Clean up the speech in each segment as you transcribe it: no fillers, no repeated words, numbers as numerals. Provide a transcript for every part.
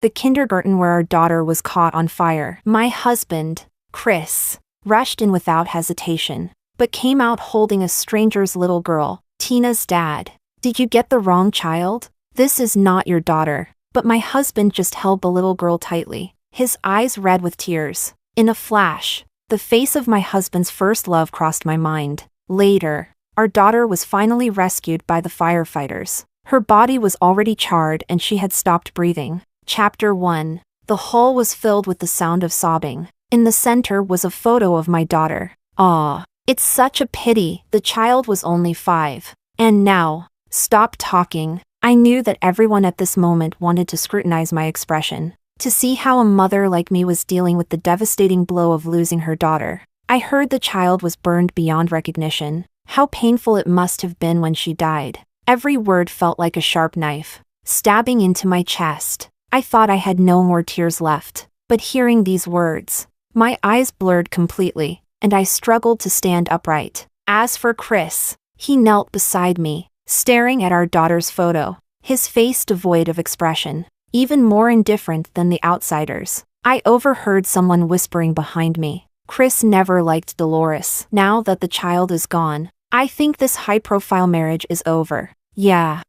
the kindergarten where our daughter was caught on fire. My husband, Chris, rushed in without hesitation, but came out holding a stranger's little girl, Tina's dad. Did you get the wrong child? This is not your daughter. But my husband just held the little girl tightly, his eyes red with tears. In a flash, the face of my husband's first love crossed my mind. Later, our daughter was finally rescued by the firefighters. Her body was already charred and she had stopped breathing. Chapter 1. The hall was filled with the sound of sobbing. In the center was a photo of my daughter. Ah, it's such a pity, the child was only 5. And now, stop talking. I knew that everyone at this moment wanted to scrutinize my expression, to see how a mother like me was dealing with the devastating blow of losing her daughter. I heard the child was burned beyond recognition. How painful it must have been when she died. Every word felt like a sharp knife, stabbing into my chest. I thought I had no more tears left, but hearing these words, my eyes blurred completely, and I struggled to stand upright. As for Chris, he knelt beside me, staring at our daughter's photo, his face devoid of expression, even more indifferent than the outsiders. I overheard someone whispering behind me, "Chris never liked Dolores. Now that the child is gone, I think this high-profile marriage is over." Yeah.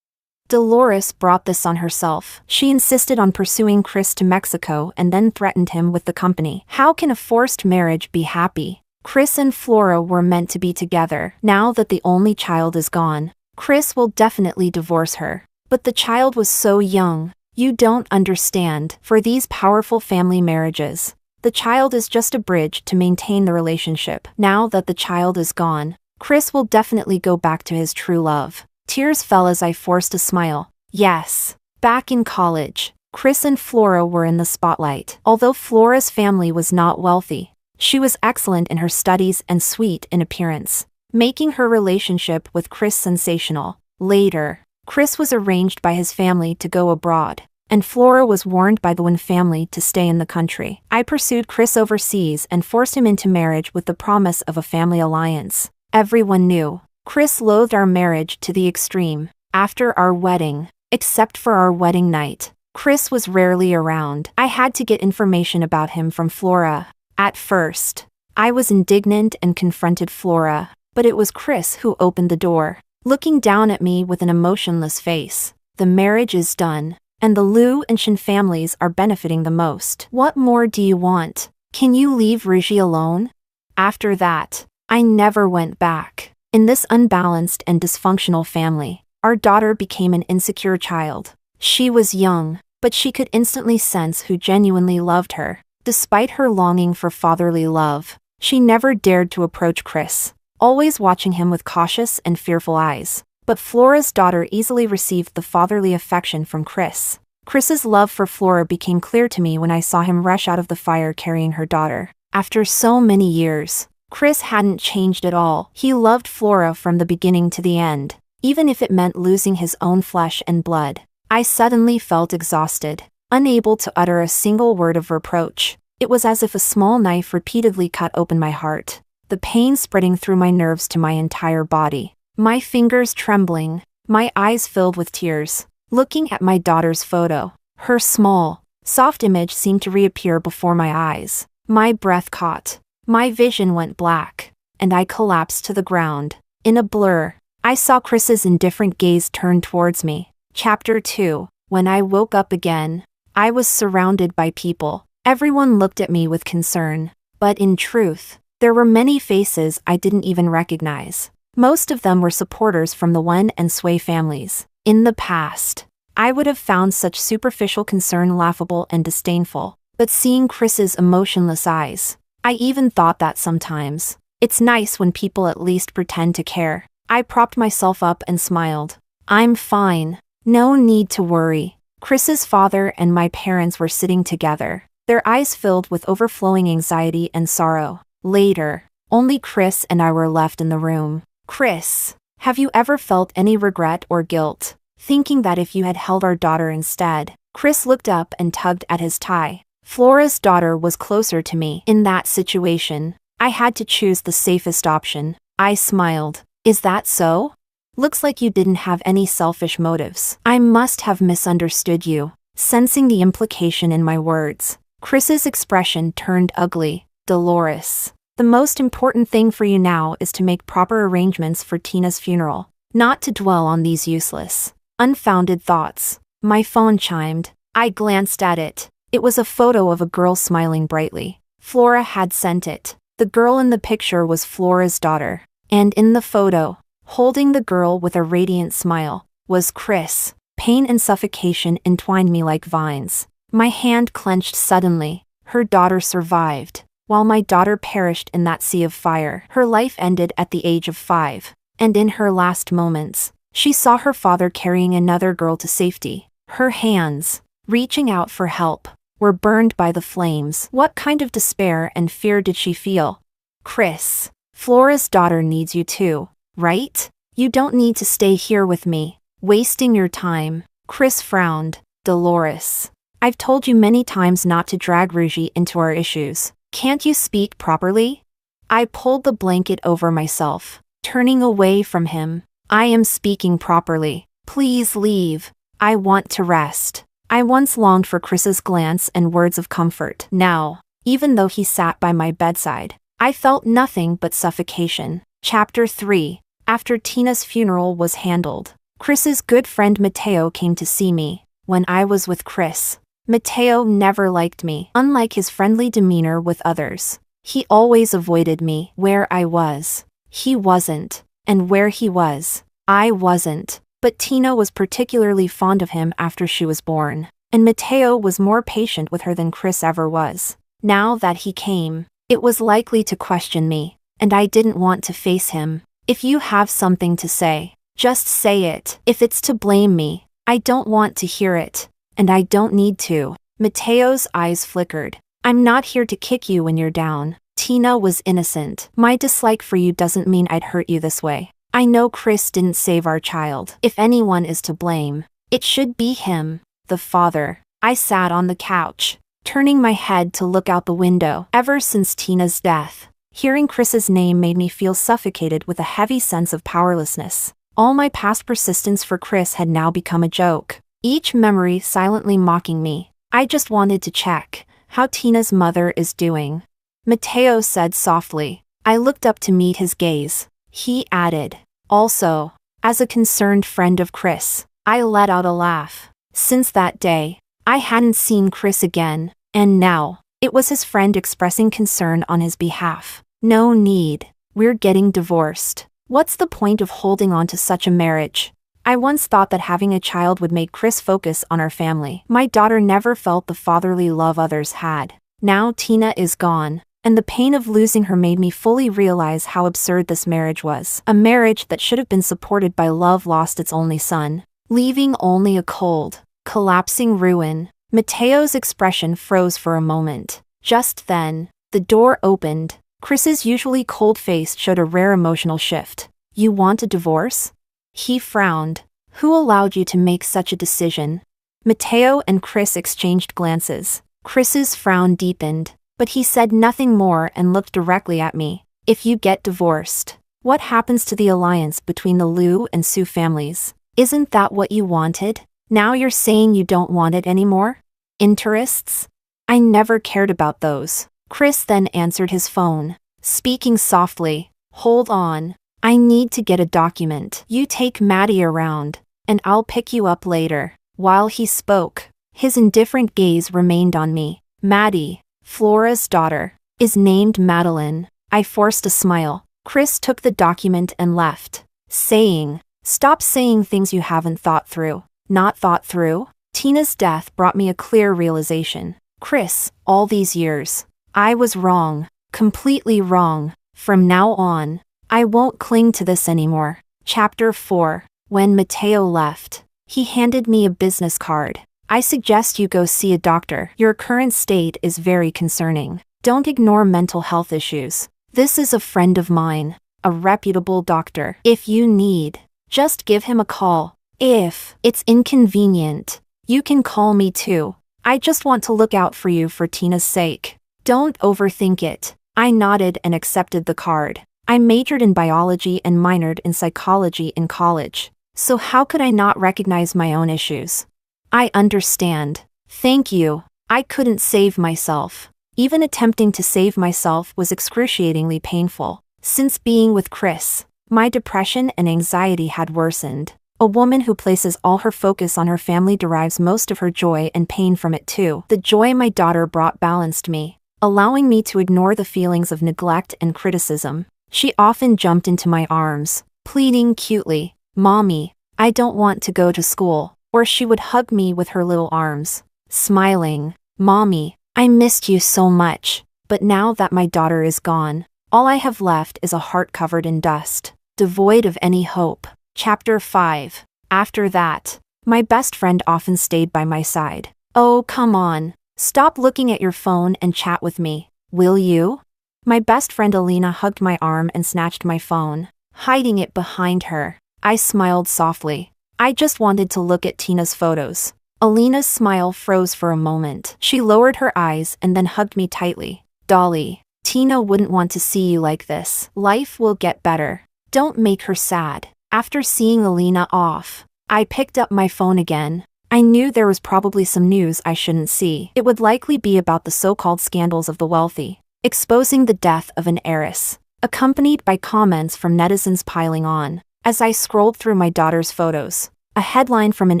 Dolores brought this on herself. She insisted on pursuing Chris to Mexico and then threatened him with the company. How can a forced marriage be happy? Chris and Flora were meant to be together. Now that the only child is gone, Chris will definitely divorce her. But the child was so young. You don't understand. For these powerful family marriages, the child is just a bridge to maintain the relationship. Now that the child is gone, Chris will definitely go back to his true love. Tears fell as I forced a smile. Yes. Back in college, Chris and Flora were in the spotlight. Although Flora's family was not wealthy, she was excellent in her studies and sweet in appearance, making her relationship with Chris sensational. Later, Chris was arranged by his family to go abroad, and Flora was warned by the Wynn family to stay in the country. I pursued Chris overseas and forced him into marriage with the promise of a family alliance. Everyone knew Chris loathed our marriage to the extreme. After our wedding, except for our wedding night, Chris was rarely around. I had to get information about him from Flora. At first, I was indignant and confronted Flora, but it was Chris who opened the door, looking down at me with an emotionless face. The marriage is done, and the Liu and Shin families are benefiting the most. What more do you want? Can you leave Ruji alone? After that, I never went back. In this unbalanced and dysfunctional family, our daughter became an insecure child. She was young, but she could instantly sense who genuinely loved her. Despite her longing for fatherly love, she never dared to approach Chris, always watching him with cautious and fearful eyes. But Flora's daughter easily received the fatherly affection from Chris. Chris's love for Flora became clear to me when I saw him rush out of the fire carrying her daughter. After so many years, Chris hadn't changed at all. He loved Flora from the beginning to the end, even if it meant losing his own flesh and blood. I suddenly felt exhausted, unable to utter a single word of reproach. It was as if a small knife repeatedly cut open my heart, the pain spreading through my nerves to my entire body. My fingers trembling, my eyes filled with tears, looking at my daughter's photo. Her small, soft image seemed to reappear before my eyes. My breath caught. My vision went black, and I collapsed to the ground. In a blur, I saw Chris's indifferent gaze turn towards me. Chapter 2. When I woke up again, I was surrounded by people. Everyone looked at me with concern, but in truth, there were many faces I didn't even recognize. Most of them were supporters from the Wen and Sui families. In the past, I would have found such superficial concern laughable and disdainful, but seeing Chris's emotionless eyes, I even thought that sometimes. It's nice when people at least pretend to care. I propped myself up and smiled. I'm fine. No need to worry. Chris's father and my parents were sitting together, their eyes filled with overflowing anxiety and sorrow. Later, only Chris and I were left in the room. Chris, have you ever felt any regret or guilt, thinking that if you had held our daughter instead? Chris looked up and tugged at his tie. Flora's daughter was closer to me. In that situation, I had to choose the safest option. I smiled. Is that so? Looks like you didn't have any selfish motives. I must have misunderstood you. sensing the implication in my words. Chris's expression turned ugly. Dolores, the most important thing for you now is to make proper arrangements for Tina's funeral, not to dwell on these useless, unfounded thoughts. My phone chimed. I glanced at it. It was a photo of a girl smiling brightly. Flora had sent it. The girl in the picture was Flora's daughter. And in the photo, holding the girl with a radiant smile, was Chris. Pain and suffocation entwined me like vines. My hand clenched suddenly. Her daughter survived, while my daughter perished in that sea of fire. Her life ended at the age of 5, and in her last moments, she saw her father carrying another girl to safety. Her hands, reaching out for help, were burned by the flames. What kind of despair and fear did she feel? Chris, Flora's daughter needs you too, right? You don't need to stay here with me, wasting your time. Chris frowned. Dolores, I've told you many times not to drag Ruji into our issues. Can't you speak properly? I pulled the blanket over myself, turning away from him. I am speaking properly. Please leave. I want to rest. I once longed for Chris's glance and words of comfort. Now, even though he sat by my bedside, I felt nothing but suffocation. Chapter 3. After Tina's funeral was handled, Chris's good friend Mateo came to see me. When I was with Chris, Mateo never liked me. Unlike his friendly demeanor with others, he always avoided me. Where I was, he wasn't. And where he was, I wasn't. But Tina was particularly fond of him after she was born, and Mateo was more patient with her than Chris ever was. Now that he came, it was likely to question me, and I didn't want to face him. If you have something to say, just say it. If it's to blame me, I don't want to hear it, and I don't need to. Mateo's eyes flickered. I'm not here to kick you when you're down. Tina was innocent. My dislike for you doesn't mean I'd hurt you this way. I know Chris didn't save our child. If anyone is to blame, it should be him, the father. I sat on the couch, turning my head to look out the window. Ever since Tina's death, hearing Chris's name made me feel suffocated with a heavy sense of powerlessness. All my past persistence for Chris had now become a joke, each memory silently mocking me. I just wanted to check how Tina's mother is doing. Mateo said softly. I looked up to meet his gaze. He added, also, as a concerned friend of Chris. I let out a laugh. Since that day, I hadn't seen Chris again, and now, it was his friend expressing concern on his behalf. No need. We're getting divorced. What's the point of holding on to such a marriage? I once thought that having a child would make Chris focus on our family. My daughter never felt the fatherly love others had. Now Tina is gone, and the pain of losing her made me fully realize how absurd this marriage was. A marriage that should have been supported by love lost its only son, leaving only a cold, collapsing ruin. Mateo's expression froze for a moment. Just then, the door opened. Chris's usually cold face showed a rare emotional shift. You want a divorce? He frowned. Who allowed you to make such a decision? Mateo and Chris exchanged glances. Chris's frown deepened, but he said nothing more and looked directly at me. If you get divorced, what happens to the alliance between the Liu and Su families? Isn't that what you wanted? Now you're saying you don't want it anymore? Interests? I never cared about those. Chris then answered his phone, speaking softly. Hold on. I need to get a document. You take Maddie around, and I'll pick you up later. While he spoke, his indifferent gaze remained on me. Maddie, Flora's daughter, is named Madeline. I forced a smile. Chris took the document and left, saying, stop saying things you haven't thought through. Not thought through? Tina's death brought me a clear realization. Chris, all these years, I was wrong. Completely wrong. From now on, I won't cling to this anymore. Chapter 4. When Mateo left, he handed me a business card. I suggest you go see a doctor. Your current state is very concerning. Don't ignore mental health issues. This is a friend of mine, a reputable doctor. If you need, just give him a call. If it's inconvenient, you can call me too. I just want to look out for you for Tina's sake. Don't overthink it. I nodded and accepted the card. I majored in biology and minored in psychology in college, so how could I not recognize my own issues? I understand. Thank you. I couldn't save myself. Even attempting to save myself was excruciatingly painful. Since being with Chris, my depression and anxiety had worsened. A woman who places all her focus on her family derives most of her joy and pain from it too. The joy my daughter brought balanced me, allowing me to ignore the feelings of neglect and criticism. She often jumped into my arms, pleading cutely, "Mommy, I don't want to go to school," or she would hug me with her little arms, smiling, "Mommy, I missed you so much." But now that my daughter is gone, all I have left is a heart covered in dust, devoid of any hope. Chapter 5. After that, my best friend often stayed by my side. "Oh, come on. Stop looking at your phone and chat with me, will you?" My best friend Alina hugged my arm and snatched my phone, hiding it behind her. I smiled softly. I just wanted to look at Tina's photos. Alina's smile froze for a moment. She lowered her eyes and then hugged me tightly. "Dolly, Tina wouldn't want to see you like this. Life will get better. Don't make her sad." After seeing Alina off, I picked up my phone again. I knew there was probably some news I shouldn't see. It would likely be about the so-called scandals of the wealthy, exposing the death of an heiress, accompanied by comments from netizens piling on. As I scrolled through my daughter's photos, a headline from an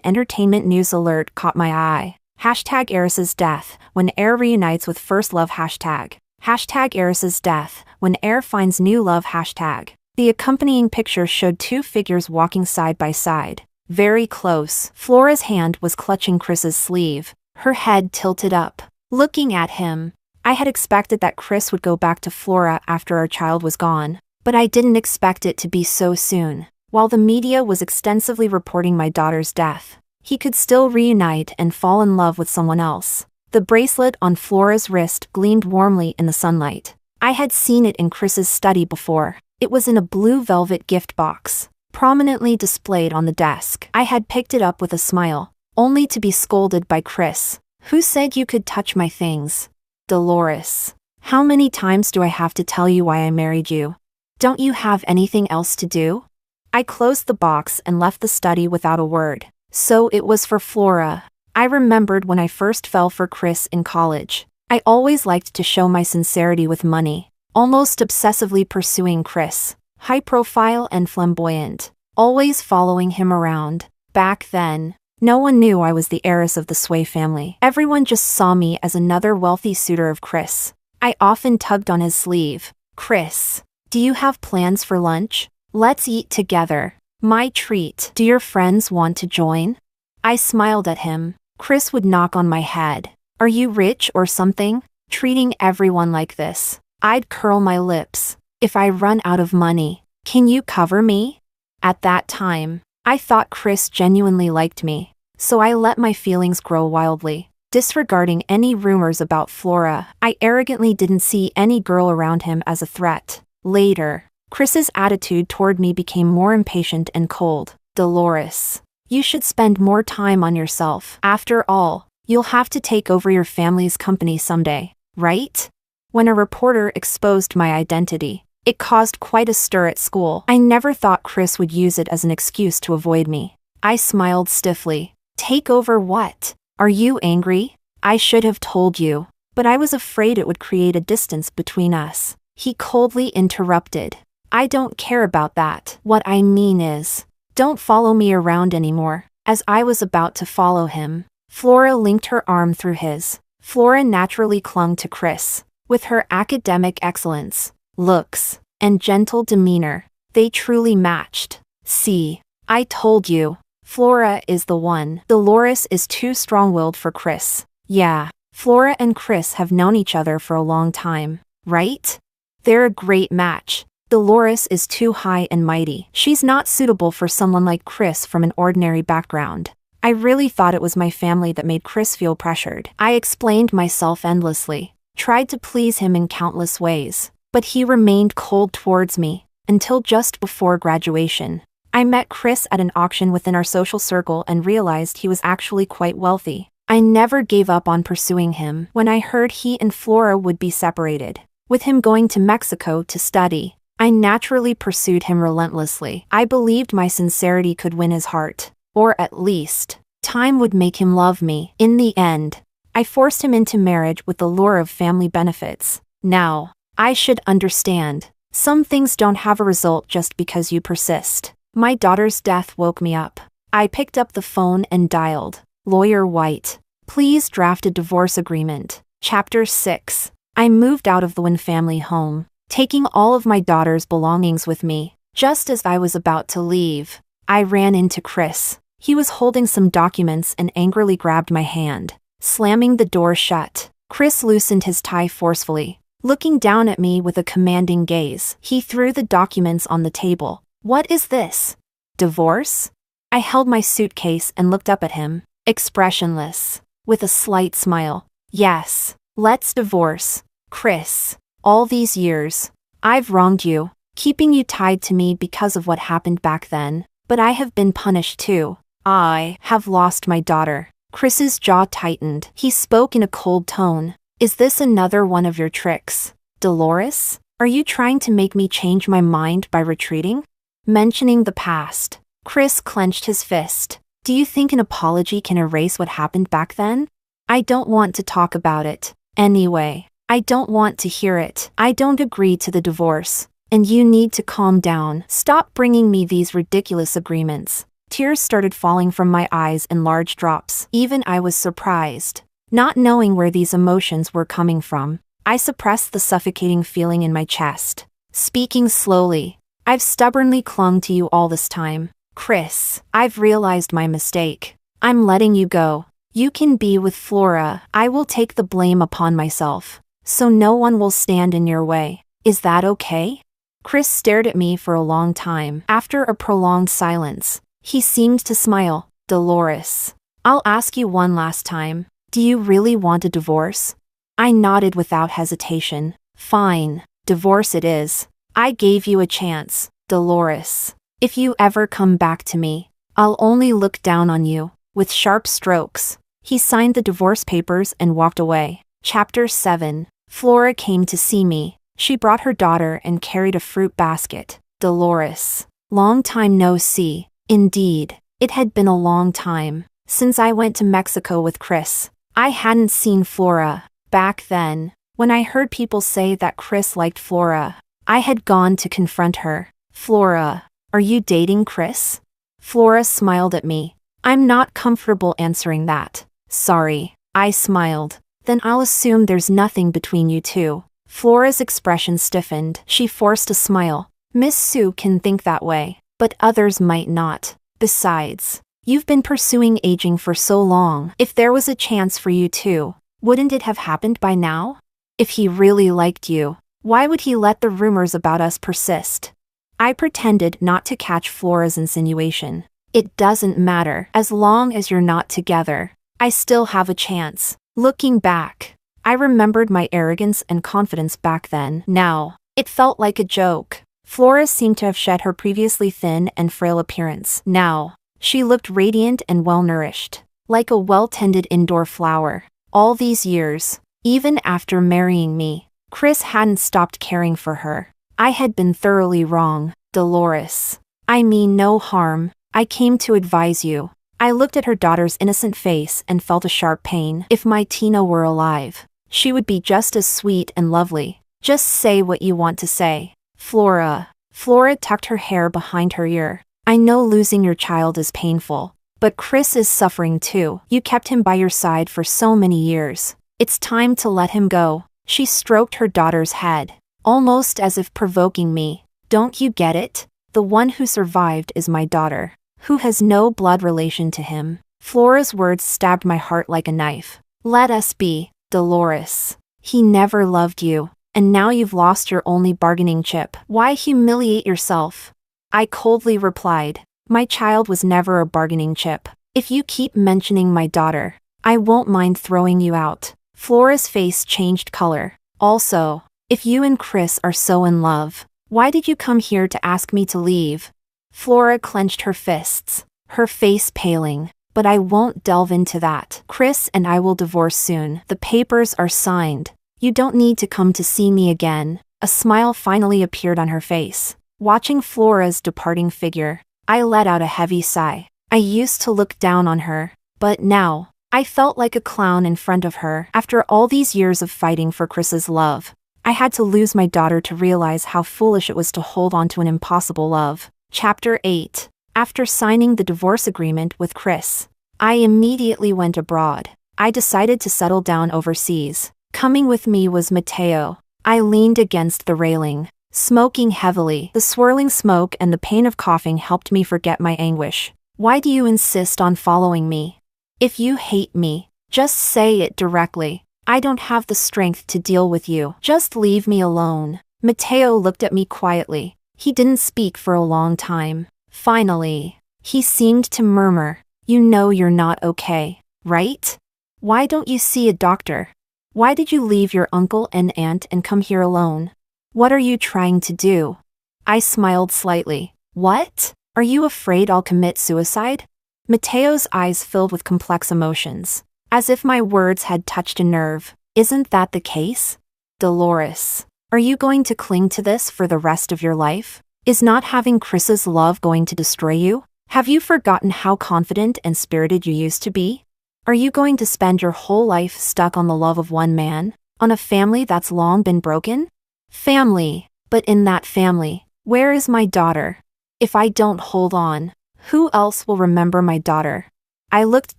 entertainment news alert caught my eye. Hashtag heiress's death, when heir reunites with first love hashtag. Hashtag heiress's death, when heir finds new love hashtag. The accompanying picture showed two figures walking side by side, very close. Flora's hand was clutching Chris's sleeve, her head tilted up, looking at him. I had expected that Chris would go back to Flora after our child was gone, but I didn't expect it to be so soon. While the media was extensively reporting my daughter's death, he could still reunite and fall in love with someone else. The bracelet on Flora's wrist gleamed warmly in the sunlight. I had seen it in Chris's study before. It was in a blue velvet gift box, prominently displayed on the desk. I had picked it up with a smile, only to be scolded by Chris. "Who said you could touch my things? Dolores, how many times do I have to tell you why I married you? Don't you have anything else to do?" I closed the box and left the study without a word. So it was for Flora. I remembered when I first fell for Chris in college. I always liked to show my sincerity with money, almost obsessively pursuing Chris, high profile and flamboyant, always following him around. Back then, no one knew I was the heiress of the Sway family. Everyone just saw me as another wealthy suitor of Chris. I often tugged on his sleeve. "Chris, do you have plans for lunch? Let's eat together. My treat. Do your friends want to join?" I smiled at him. Chris would knock on my head. "Are you rich or something? Treating everyone like this?" I'd curl my lips. "If I run out of money, can you cover me?" At that time, I thought Chris genuinely liked me, so I let my feelings grow wildly. Disregarding any rumors about Flora, I arrogantly didn't see any girl around him as a threat. Later, Chris's attitude toward me became more impatient and cold. "Dolores, you should spend more time on yourself. After all, you'll have to take over your family's company someday, right?" When a reporter exposed my identity, it caused quite a stir at school. I never thought Chris would use it as an excuse to avoid me. I smiled stiffly. "Take over what? Are you angry? I should have told you." But I was afraid it would create a distance between us. He coldly interrupted. "I don't care about that. What I mean is, don't follow me around anymore." As I was about to follow him, Flora linked her arm through his. Flora naturally clung to Chris. With her academic excellence, looks, and gentle demeanor, they truly matched. "See, I told you. Flora is the one. Dolores is too strong-willed for Chris." "Yeah, Flora and Chris have known each other for a long time, right? They're a great match. Dolores is too high and mighty. She's not suitable for someone like Chris from an ordinary background." I really thought it was my family that made Chris feel pressured. I explained myself endlessly, tried to please him in countless ways, but he remained cold towards me, until just before graduation. I met Chris at an auction within our social circle and realized he was actually quite wealthy. I never gave up on pursuing him. When I heard he and Flora would be separated, with him going to Mexico to study, I naturally pursued him relentlessly. I believed my sincerity could win his heart, or at least, Time would make him love me. In the end, I forced him into marriage with the lure of family benefits. Now, I should understand. Some things don't have a result just because you persist. My daughter's death woke me up. I picked up the phone and dialed. Lawyer White. Please draft a divorce agreement. Chapter 6. I moved out of the Wynn family home, taking all of my daughter's belongings with me. Just as I was about to leave, I ran into Chris. He was holding some documents and angrily grabbed my hand, slamming the door shut. Chris loosened his tie forcefully, looking down at me with a commanding gaze. He threw the documents on the table. What is this? Divorce? I held my suitcase and looked up at him, expressionless, with a slight smile. Yes, let's divorce. Chris, all these years, I've wronged you, keeping you tied to me because of what happened back then, but I have been punished too. I have lost my daughter. Chris's jaw tightened. He spoke in a cold tone. Is this another one of your tricks? Dolores? Are you trying to make me change my mind by retreating? Mentioning the past. Chris clenched his fist. Do you think an apology can erase what happened back then? I don't want to talk about it. Anyway, I don't want to hear it. I don't agree to the divorce. And you need to calm down. Stop bringing me these ridiculous agreements. Tears started falling from my eyes in large drops. Even I was surprised. Not knowing where these emotions were coming from, I suppressed the suffocating feeling in my chest. Speaking slowly. I've stubbornly clung to you all this time. Chris, I've realized my mistake. I'm letting you go. You can be with Flora. I will take the blame upon myself, so no one will stand in your way. Is that okay? Chris stared at me for a long time. After a prolonged silence, he seemed to smile. Dolores, I'll ask you one last time. Do you really want a divorce? I nodded without hesitation. Fine, divorce it is. I gave you a chance, Dolores. If you ever come back to me, I'll only look down on you. With sharp strokes, he signed the divorce papers and walked away. Chapter 7. Flora came to see me. She brought her daughter and carried a fruit basket. Dolores. Long time no see. Indeed, it had been a long time since I went to Mexico with Chris. I hadn't seen Flora. Back then, when I heard people say that Chris liked Flora, I had gone to confront her. Flora, are you dating Chris? Flora smiled at me. I'm not comfortable answering that. Sorry, I smiled. Then I'll assume there's nothing between you two. Flora's expression stiffened. She forced a smile. Miss Sue can think that way, but others might not. Besides, you've been pursuing aging for so long. If there was a chance for you two, wouldn't it have happened by now? If he really liked you, why would he let the rumors about us persist? I pretended not to catch Flora's insinuation. It doesn't matter. As long as you're not together, I still have a chance. Looking back, I remembered my arrogance and confidence back then. Now, it felt like a joke. Flora seemed to have shed her previously thin and frail appearance. Now, she looked radiant and well-nourished, like a well-tended indoor flower. All these years, even after marrying me, Chris hadn't stopped caring for her. I had been thoroughly wrong. Dolores, I mean no harm. I came to advise you. I looked at her daughter's innocent face and felt a sharp pain. If my Tina were alive, she would be just as sweet and lovely. Just say what you want to say. Flora. Flora tucked her hair behind her ear. I know losing your child is painful, but Chris is suffering too. You kept him by your side for so many years. It's time to let him go. She stroked her daughter's head, almost as if provoking me. Don't you get it? The one who survived is my daughter, who has no blood relation to him. Flora's words stabbed my heart like a knife. Let us be, Dolores. He never loved you, and now you've lost your only bargaining chip. Why humiliate yourself? I coldly replied. My child was never a bargaining chip. If you keep mentioning my daughter, I won't mind throwing you out. Flora's face changed color. Also, if you and Chris are so in love, why did you come here to ask me to leave? Flora clenched her fists, her face paling. But I won't delve into that. Chris and I will divorce soon. The papers are signed. You don't need to come to see me again. A smile finally appeared on her face. Watching Flora's departing figure, I let out a heavy sigh. I used to look down on her, But now, I felt like a clown in front of her. After all these years of fighting for Chris's love, I had to lose my daughter to realize how foolish it was to hold on to an impossible love. Chapter 8. After signing the divorce agreement with Chris, I immediately went abroad. I decided to settle down overseas. Coming with me was Mateo. I leaned against the railing, smoking heavily. The swirling smoke and the pain of coughing helped me forget my anguish. Why do you insist on following me? If you hate me, just say it directly. I don't have the strength to deal with you. Just leave me alone. Mateo looked at me quietly. He didn't speak for a long time. Finally, he seemed to murmur, "You know you're not okay, right? Why don't you see a doctor? Why did you leave your uncle and aunt and come here alone? What are you trying to do?" I smiled slightly. "What? Are you afraid I'll commit suicide?" Mateo's eyes filled with complex emotions, as if my words had touched a nerve. "Isn't that the case? Dolores, are you going to cling to this for the rest of your life? Is not having Chris's love going to destroy you? Have you forgotten how confident and spirited you used to be? Are you going to spend your whole life stuck on the love of one man, on a family that's long been broken? Family, but in that family, where is my daughter? If I don't hold on, who else will remember my daughter?" I looked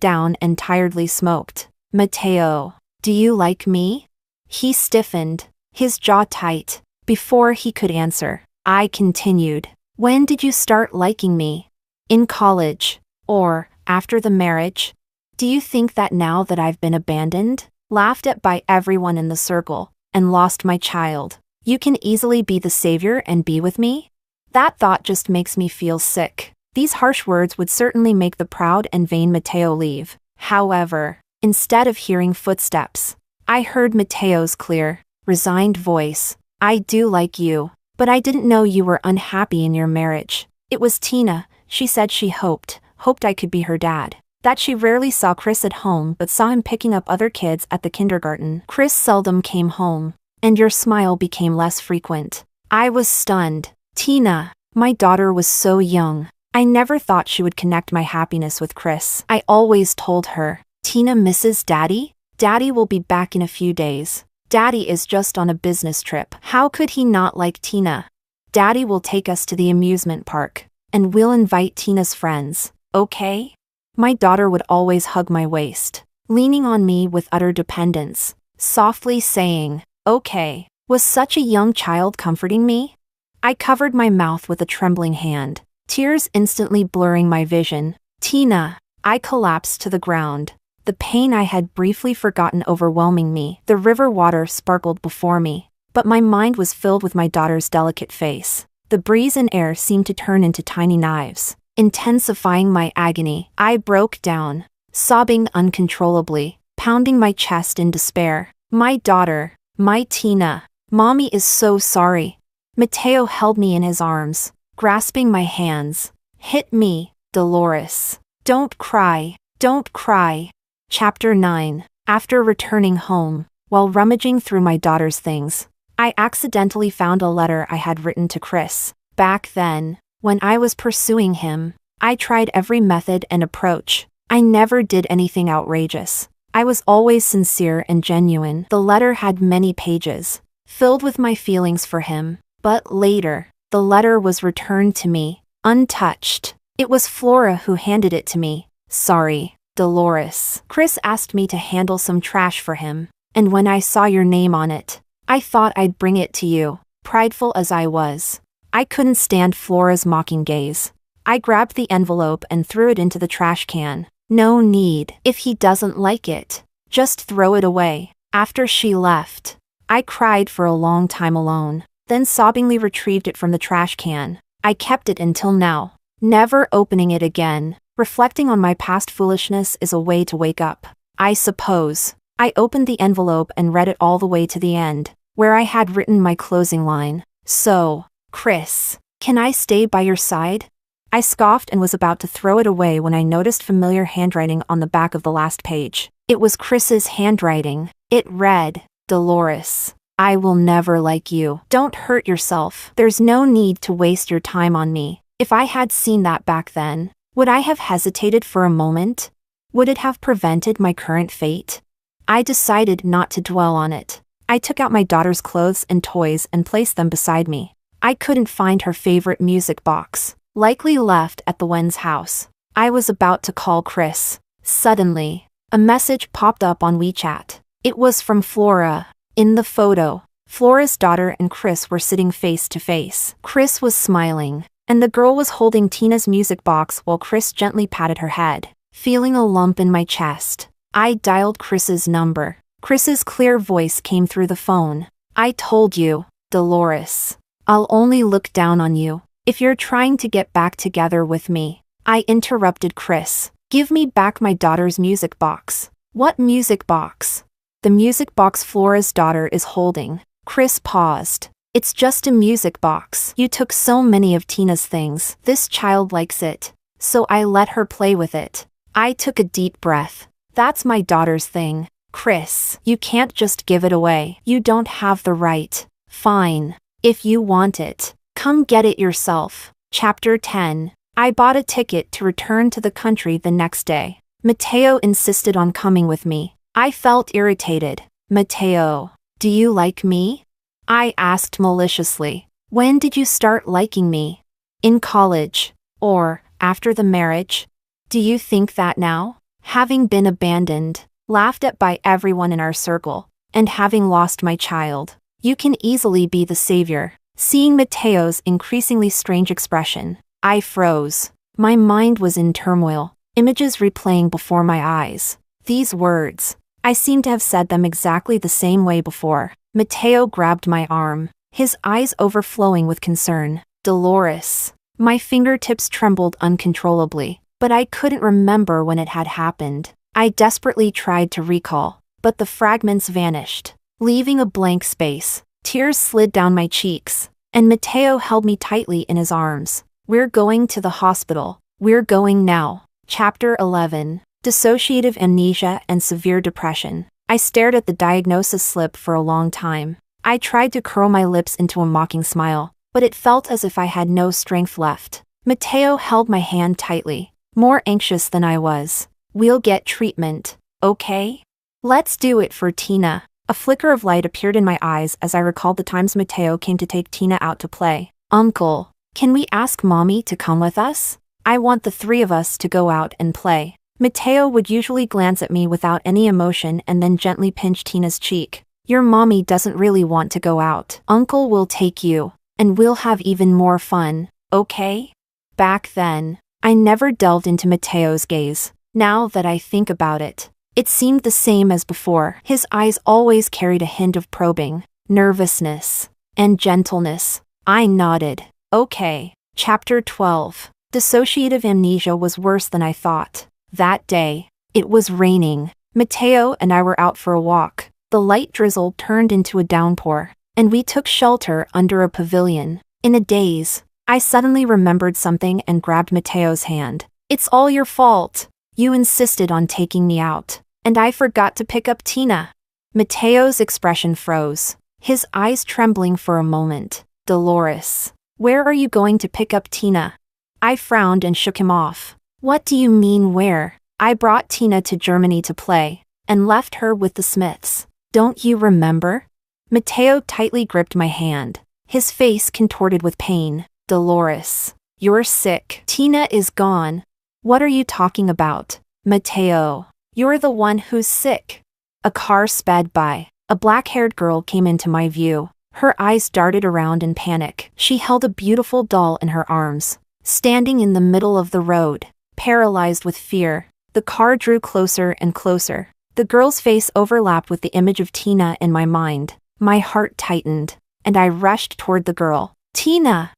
down and tiredly smoked. "Mateo, do you like me?" He stiffened, his jaw tight. Before he could answer, I continued, "When did you start liking me? In college? Or after the marriage? Do you think that now that I've been abandoned, laughed at by everyone in the circle, and lost my child, you can easily be the savior and be with me? That thought just makes me feel sick." These harsh words would certainly make the proud and vain Mateo leave. However, instead of hearing footsteps, I heard Mateo's clear, resigned voice. "I do like you, but I didn't know you were unhappy in your marriage. It was Tina. She said she hoped I could be her dad. That she rarely saw Chris at home but saw him picking up other kids at the kindergarten. Chris seldom came home, and your smile became less frequent." I was stunned. Tina, my daughter was so young. I never thought she would connect my happiness with Chris. I always told her, "Tina misses Daddy? Daddy will be back in a few days. Daddy is just on a business trip." How could he not like Tina? "Daddy will take us to the amusement park, and we'll invite Tina's friends, okay?" My daughter would always hug my waist, leaning on me with utter dependence, softly saying, "Okay." Was such a young child comforting me? I covered my mouth with a trembling hand, tears instantly blurring my vision. "Tina." I collapsed to the ground, the pain I had briefly forgotten overwhelming me. The river water sparkled before me, but my mind was filled with my daughter's delicate face. The breeze and air seemed to turn into tiny knives, intensifying my agony. I broke down, sobbing uncontrollably, pounding my chest in despair. "My daughter, my Tina. Mommy is so sorry." Mateo held me in his arms, grasping my hands. "Hit me, Dolores. Don't cry, don't cry." Chapter 9. After returning home, while rummaging through my daughter's things, I accidentally found a letter I had written to Chris. Back then, when I was pursuing him, I tried every method and approach. I never did anything outrageous. I was always sincere and genuine. The letter had many pages, filled with my feelings for him. But later, the letter was returned to me, untouched. It was Flora who handed it to me. "Sorry, Dolores. Chris asked me to handle some trash for him, and when I saw your name on it, I thought I'd bring it to you." Prideful as I was, I couldn't stand Flora's mocking gaze. I grabbed the envelope and threw it into the trash can. "No need. If he doesn't like it, just throw it away." After she left, I cried for a long time alone, then sobbingly retrieved it from the trash can. I kept it until now, never opening it again. Reflecting on my past foolishness is a way to wake up, I suppose. I opened the envelope and read it all the way to the end, where I had written my closing line. "So, Chris, can I stay by your side?" I scoffed and was about to throw it away when I noticed familiar handwriting on the back of the last page. It was Chris's handwriting. It read, "Dolores, I will never like you. Don't hurt yourself. There's no need to waste your time on me." If I had seen that back then, would I have hesitated for a moment? Would it have prevented my current fate? I decided not to dwell on it. I took out my daughter's clothes and toys and placed them beside me. I couldn't find her favorite music box, likely left at the Wen's house. I was about to call Chris. Suddenly, a message popped up on WeChat. It was from Flora. In the photo, Flora's daughter and Chris were sitting face to face. Chris was smiling, and the girl was holding Tina's music box while Chris gently patted her head. Feeling a lump in my chest, I dialed Chris's number. Chris's clear voice came through the phone. I told you, Dolores. I'll only look down on you if you're trying to get back together with me. I interrupted Chris. Give me back my daughter's music box. What music box? The music box Flora's daughter is holding. Chris paused. It's just a music box. You took so many of Tina's things. This child likes it, so I let her play with it. I took a deep breath. That's my daughter's thing. Chris, you can't just give it away. You don't have the right. Fine. If you want it, come get it yourself. Chapter 10. I bought a ticket to return to the country the next day. Mateo insisted on coming with me. I felt irritated. Mateo, do you like me? I asked maliciously. When did you start liking me? In college. Or after the marriage? Do you think that now? Having been abandoned, laughed at by everyone in our circle, and having lost my child, you can easily be the savior. Seeing Mateo's increasingly strange expression, I froze. My mind was in turmoil, images replaying before my eyes. These words, I seemed to have said them exactly the same way before. Mateo grabbed my arm, his eyes overflowing with concern. Dolores. My fingertips trembled uncontrollably, but I couldn't remember when it had happened. I desperately tried to recall, but the fragments vanished, leaving a blank space. Tears slid down my cheeks, and Mateo held me tightly in his arms. We're going to the hospital. We're going now. Chapter 11. Dissociative amnesia and severe depression. I stared at the diagnosis slip for a long time. I tried to curl my lips into a mocking smile, but it felt as if I had no strength left. Mateo held my hand tightly, more anxious than I was. We'll get treatment, okay? Let's do it for Tina. A flicker of light appeared in my eyes as I recalled the times Mateo came to take Tina out to play. Uncle, can we ask Mommy to come with us? I want the three of us to go out and play. Mateo would usually glance at me without any emotion and then gently pinch Tina's cheek. Your mommy doesn't really want to go out. Uncle will take you, and we'll have even more fun, okay? Back then, I never delved into Mateo's gaze. Now that I think about it, it seemed the same as before. His eyes always carried a hint of probing, nervousness, and gentleness. I nodded. Okay. Chapter 12. Dissociative amnesia was worse than I thought. That day, it was raining. Mateo and I were out for a walk. The light drizzle turned into a downpour, and we took shelter under a pavilion. In a daze, I suddenly remembered something and grabbed Mateo's hand. It's all your fault. You insisted on taking me out, and I forgot to pick up Tina. Mateo's expression froze, his eyes trembling for a moment. Dolores, where are you going to pick up Tina? I frowned and shook him off. What do you mean where? I brought Tina to Germany to play, and left her with the Smiths. Don't you remember? Mateo tightly gripped my hand, his face contorted with pain. Dolores, you're sick. Tina is gone. What are you talking about? Mateo, you're the one who's sick. A car sped by. A black-haired girl came into my view. Her eyes darted around in panic. She held a beautiful doll in her arms, standing in the middle of the road. Paralyzed with fear, the car drew closer and closer. The girl's face overlapped with the image of Tina in my mind. My heart tightened, and I rushed toward the girl. Tina!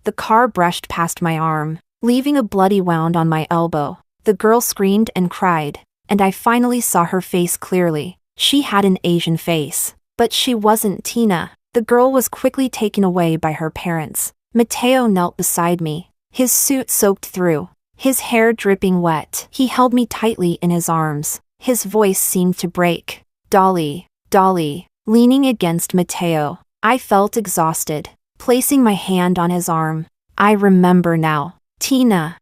The car brushed past my arm, leaving a bloody wound on my elbow. The girl screamed and cried, and I finally saw her face clearly. She had an Asian face, but she wasn't Tina. The girl was quickly taken away by her parents. Mateo knelt beside me, his suit soaked through, his hair dripping wet. He held me tightly in his arms. His voice seemed to break. Dolly, Dolly, leaning against Mateo. I felt exhausted, placing my hand on his arm. I remember now. Tina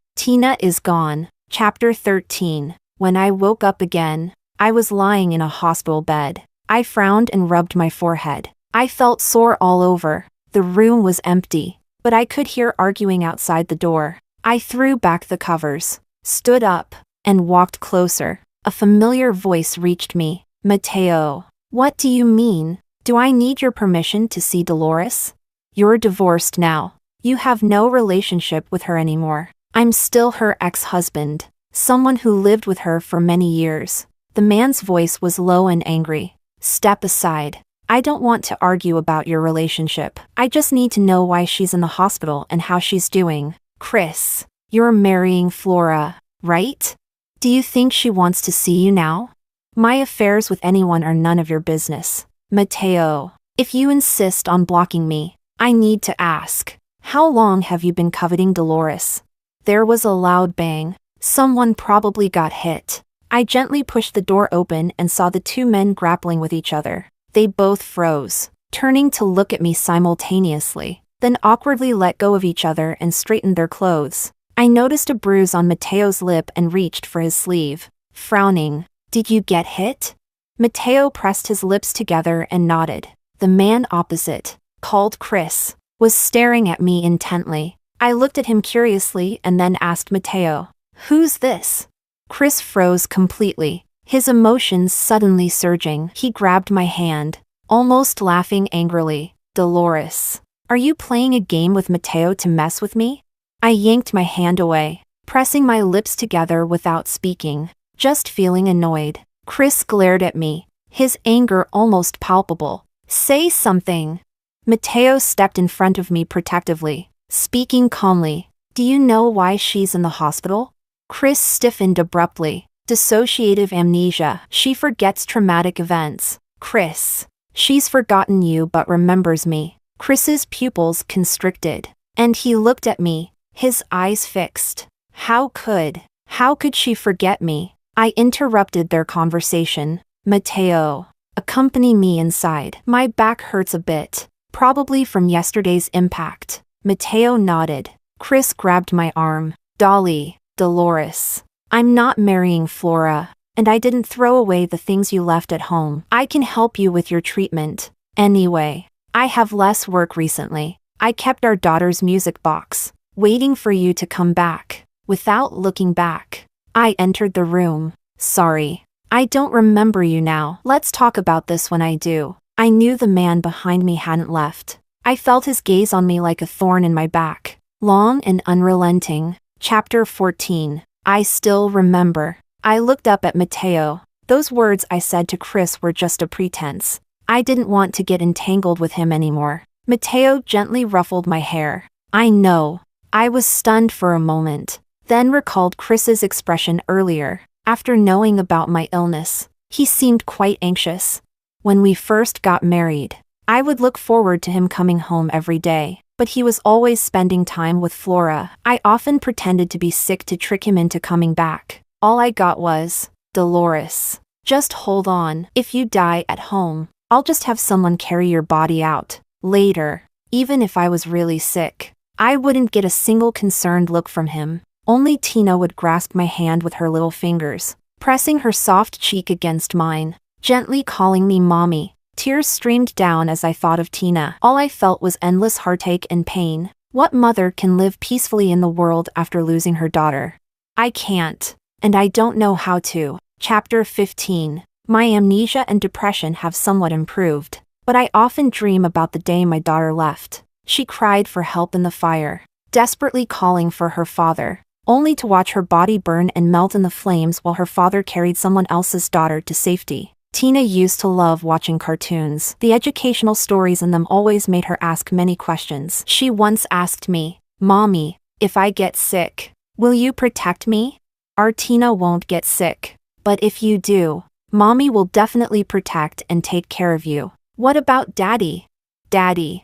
is gone. Chapter 13. When I woke up again, I was lying in a hospital bed. I frowned and rubbed my forehead. I felt sore all over. The room was empty, but I could hear arguing outside the door. I threw back the covers, stood up, and walked closer. A familiar voice reached me. Mateo. What do you mean? Do I need your permission to see Dolores? You're divorced now. You have no relationship with her anymore. I'm still her ex-husband, someone who lived with her for many years. The man's voice was low and angry. Step aside. I don't want to argue about your relationship. I just need to know why she's in the hospital and how she's doing. Chris, you're marrying Flora, right? Do you think she wants to see you now? My affairs with anyone are none of your business. Mateo, if you insist on blocking me, I need to ask, how long have you been coveting Dolores? There was a loud bang. Someone probably got hit. I gently pushed the door open and saw the two men grappling with each other. They both froze, turning to look at me simultaneously, then awkwardly let go of each other and straightened their clothes. I noticed a bruise on Mateo's lip and reached for his sleeve. Frowning, did you get hit? Mateo pressed his lips together and nodded. The man opposite, called Chris, was staring at me intently. I looked at him curiously and then asked Mateo, "Who's this?" Chris froze completely, his emotions suddenly surging. He grabbed my hand, almost laughing angrily. Dolores, are you playing a game with Mateo to mess with me? I yanked my hand away, pressing my lips together without speaking, just feeling annoyed. Chris glared at me, his anger almost palpable. Say something. Mateo stepped in front of me protectively, speaking calmly. Do you know why she's in the hospital? Chris stiffened abruptly. Dissociative amnesia. She forgets traumatic events. Chris. She's forgotten you but remembers me. Chris's pupils constricted, and he looked at me, his eyes fixed. How could she forget me? I interrupted their conversation. Mateo, accompany me inside. My back hurts a bit, probably from yesterday's impact. Mateo nodded. Chris grabbed my arm. Dolores, I'm not marrying Flora, and I didn't throw away the things you left at home. I can help you with your treatment. Anyway, I have less work recently. I kept our daughter's music box, waiting for you to come back. Without looking back, I entered the room. Sorry, I don't remember you now. Let's talk about this when I do. I knew the man behind me hadn't left. I felt his gaze on me like a thorn in my back, long and unrelenting. Chapter 14. I still remember. I looked up at Mateo. Those words I said to Chris were just a pretense. I didn't want to get entangled with him anymore. Mateo gently ruffled my hair. I know. I was stunned for a moment, then recalled Chris's expression earlier. After knowing about my illness, he seemed quite anxious. When we first got married, I would look forward to him coming home every day. But he was always spending time with Flora. I often pretended to be sick to trick him into coming back. All I got was, Dolores, just hold on. If you die at home, I'll just have someone carry your body out. Later, even if I was really sick, I wouldn't get a single concerned look from him. Only Tina would grasp my hand with her little fingers, pressing her soft cheek against mine, gently calling me mommy. Tears streamed down as I thought of Tina. All I felt was endless heartache and pain. What mother can live peacefully in the world after losing her daughter? I can't, and I don't know how to. Chapter 15. My amnesia and depression have somewhat improved, but I often dream about the day my daughter left. She cried for help in the fire, desperately calling for her father, only to watch her body burn and melt in the flames while her father carried someone else's daughter to safety. Tina used to love watching cartoons. The educational stories in them always made her ask many questions. She once asked me, Mommy, if I get sick, will you protect me? Our Tina won't get sick, but if you do, Mommy will definitely protect and take care of you. What about Daddy? Daddy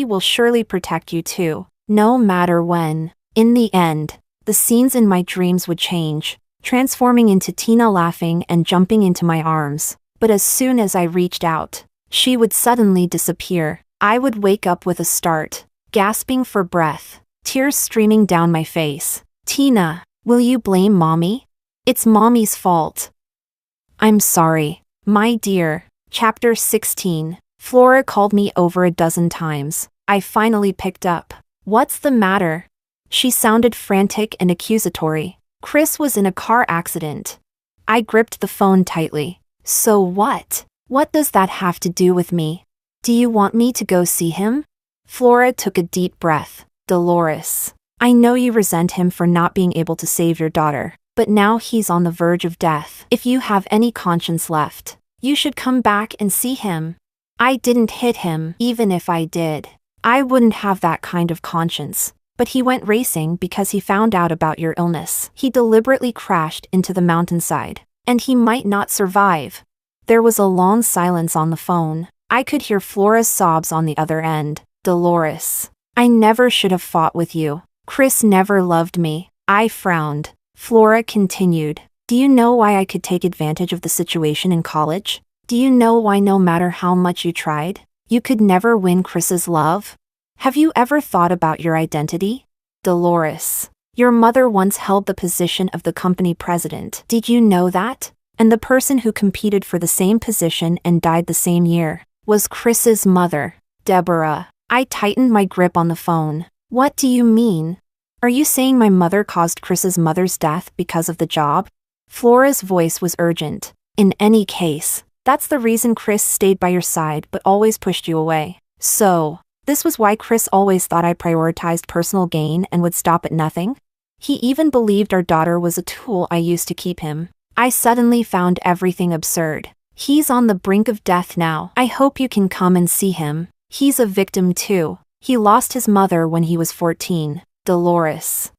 will surely protect you too, no matter when. In the end, the scenes in my dreams would change, transforming into Tina laughing and jumping into my arms. But as soon as I reached out, she would suddenly disappear. I would wake up with a start, gasping for breath, tears streaming down my face. Tina, will you blame Mommy? It's Mommy's fault. I'm sorry, my dear. Chapter 16. Flora called me over a dozen times. I finally picked up. What's the matter? She sounded frantic and accusatory. Chris was in a car accident. I gripped the phone tightly. So what? What does that have to do with me? Do you want me to go see him? Flora took a deep breath. Dolores, I know you resent him for not being able to save your daughter, but now he's on the verge of death. If you have any conscience left, you should come back and see him. I didn't hit him, even if I did. I wouldn't have that kind of conscience. But he went racing because he found out about your illness. He deliberately crashed into the mountainside, and he might not survive. There was a long silence on the phone. I could hear Flora's sobs on the other end. Dolores, I never should have fought with you. Chris never loved me. I frowned. Flora continued. Do you know why I could take advantage of the situation in college? Do you know why no matter how much you tried, you could never win Chris's love? Have you ever thought about your identity? Dolores, your mother once held the position of the company president. Did you know that? And the person who competed for the same position and died the same year was Chris's mother, Deborah. I tightened my grip on the phone. What do you mean? Are you saying my mother caused Chris's mother's death because of the job? Flora's voice was urgent. In any case, that's the reason Chris stayed by your side but always pushed you away. So, this was why Chris always thought I prioritized personal gain and would stop at nothing? He even believed our daughter was a tool I used to keep him. I suddenly found everything absurd. He's on the brink of death now. I hope you can come and see him. He's a victim too. He lost his mother when he was 14. Dolores.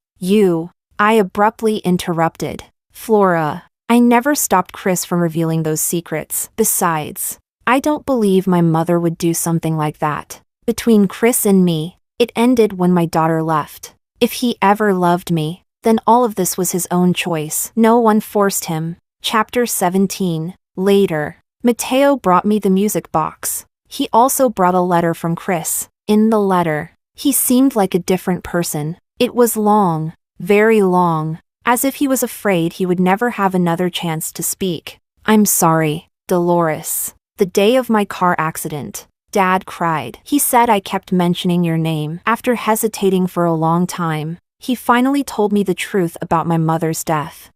I abruptly interrupted. Flora, I never stopped Chris from revealing those secrets. Besides, I don't believe my mother would do something like that. Between Chris and me, it ended when my daughter left. If he ever loved me, then all of this was his own choice. No one forced him. Chapter 17. Later, Mateo brought me the music box. He also brought a letter from Chris. In the letter, he seemed like a different person. It was long, very long, as if he was afraid he would never have another chance to speak. I'm sorry, Dolores. The day of my car accident, Dad cried. He said I kept mentioning your name. After hesitating for a long time, he finally told me the truth about my mother's death.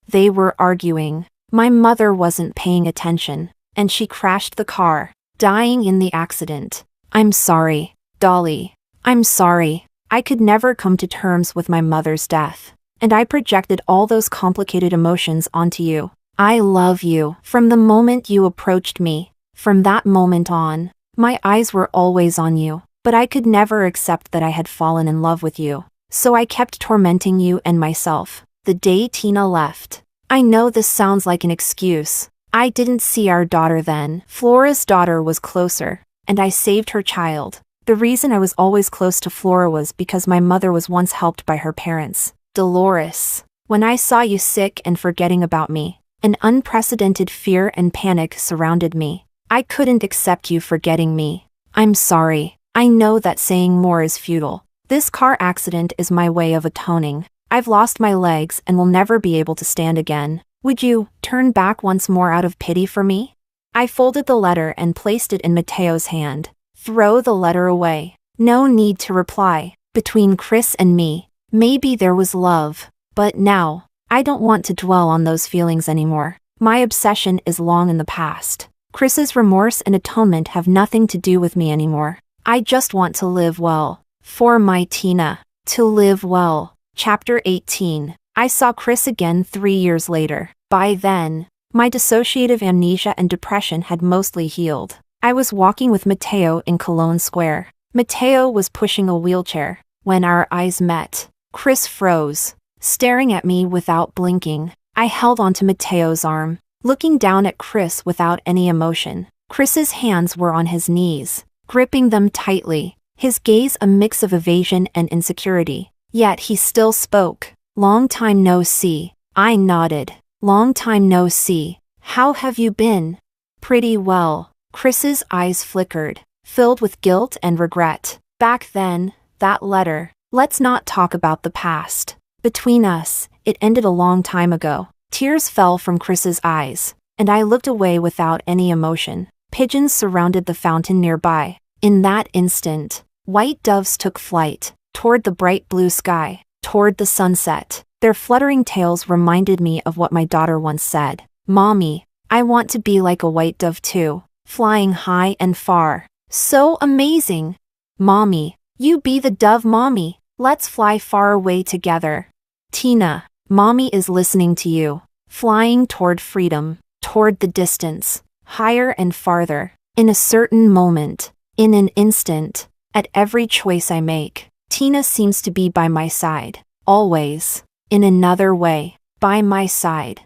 They were arguing. My mother wasn't paying attention, and she crashed the car, dying in the accident. I'm sorry, Dolly. I'm sorry. I could never come to terms with my mother's death, and I projected all those complicated emotions onto you. I love you. From the moment you approached me, from that moment on, my eyes were always on you, but I could never accept that I had fallen in love with you. So I kept tormenting you and myself. The day Tina left. I know this sounds like an excuse. I didn't see our daughter then. Flora's daughter was closer, and I saved her child. The reason I was always close to Flora was because my mother was once helped by her parents. Dolores, when I saw you sick and forgetting about me, an unprecedented fear and panic surrounded me. I couldn't accept you forgetting me. I'm sorry. I know that saying more is futile. This car accident is my way of atoning. I've lost my legs and will never be able to stand again. Would you turn back once more out of pity for me? I folded the letter and placed it in Mateo's hand. Throw the letter away. No need to reply. Between Chris and me, maybe there was love. But now, I don't want to dwell on those feelings anymore. My obsession is long in the past. Chris's remorse and atonement have nothing to do with me anymore. I just want to live well. For my Tina. To live well. Chapter 18. I saw Chris again 3 years later. By then, my dissociative amnesia and depression had mostly healed. I was walking with Mateo in Cologne Square. Mateo was pushing a wheelchair. When our eyes met, Chris froze, staring at me without blinking. I held onto Mateo's arm, looking down at Chris without any emotion. Chris's hands were on his knees, gripping them tightly, his gaze a mix of evasion and insecurity. Yet he still spoke. Long time no see. I nodded. Long time no see. How have you been? Pretty well. Chris's eyes flickered, filled with guilt and regret. Back then, that letter. Let's not talk about the past. Between us, it ended a long time ago. Tears fell from Chris's eyes, and I looked away without any emotion. Pigeons surrounded the fountain nearby. In that instant, white doves took flight, toward the bright blue sky, toward the sunset. Their fluttering tails reminded me of what my daughter once said. "Mommy, I want to be like a white dove too, flying high and far. So amazing. Mommy, you be the dove, Mommy. Let's fly far away together." Tina, Mommy is listening to you, flying toward freedom, toward the distance, higher and farther. In a certain moment, in an instant, at every choice I make, Tina seems to be by my side, always, in another way, by my side.